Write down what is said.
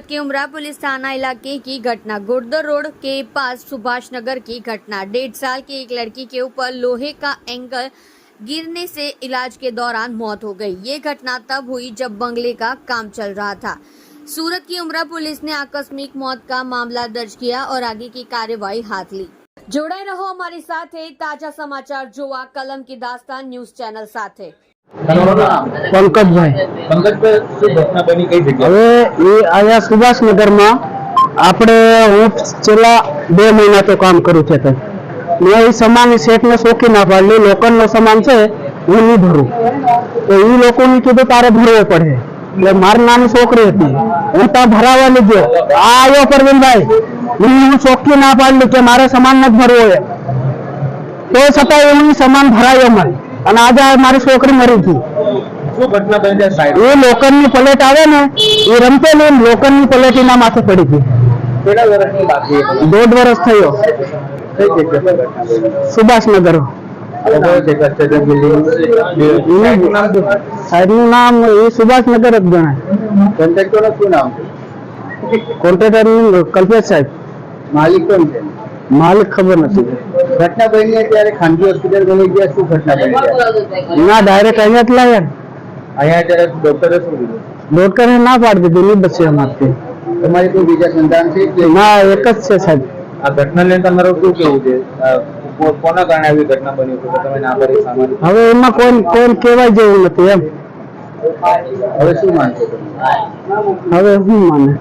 सूरत के उमरा पुलिस थाना इलाके की घटना। गुर्दर रोड के पास सुभाष नगर की घटना। 1.5 साल की एक लड़की के ऊपर लोहे का एंगल गिरने से इलाज के दौरान मौत हो गई। ये घटना तब हुई जब बंगले का काम चल रहा था। सूरत की उमरा पुलिस ने आकस्मिक मौत का मामला दर्ज किया और आगे की कार्यवाही हाथ ली। जोड़े रहो हमारी साथे। ताजा समाचार जोवा कलम की दास्तान न्यूज चैनल साथे। पंकजभाई હવે એ આયા સુભાષનગર માં આપણે હું છેલ્લા 2 મહિના તો કામ કરું છે મેં એ સમાન શેઠને શોખી ના પાડલી લોકોનો સમાન છે હું નહીં ભરું તો એ લોકોને કીધું તારે ભરવો પડે એટલે મારી નાની છોકરી હતી હું ત્યાં ભરાવા લીધો આ આવ્યો પરવીનભાઈ હું શોખી ના પાડલી કે મારે સમાન નથી ભરવો હોય તો છતાં હું સમાન ભરાયો મને અને આજે મારી છોકરી મરી ગઈ। એ લોખંડની પ્લેટ આવે ને એ રમતેલી લોખંડની પ્લેટ એના માથે પડી ગઈ। 1.5 વર્ષ થયો સુભાષનગર। સાહેબનું નામ એ સુભાષનગર જ ગણાય। કોન્ટ્રાક્ટરનું શું નામ? કોન્ટ્રાક્ટરનું કલ્પેશ સાહેબ। માલિક કોણ છે? માલિક ખબર નથી। ઘટના બની ત્યારે ખાનગી હોસ્પિટલ ગઈ ગયા શું ઘટના બની? ના ડાયરેક્ટ અહીંયા જ લાવ્યા। અહીંયા ત્યારે ડોક્ટરે શું કીધું? ડોક્ટરે ના પાડી દીધી નહીં બચે અમારથી। તમારી કોઈ બીજા સંતાન છે કે ના એક જ છે સાહેબ। આ ઘટના લઈને તમારું શું કેવું છે? કોના કારણે આવી ઘટના બની છે તમે ના કરી સામાન્ય? હવે એમાં કોઈ કહેવાય જેવું નથી એમ। હવે શું માનશો તમે? હવે શું માને?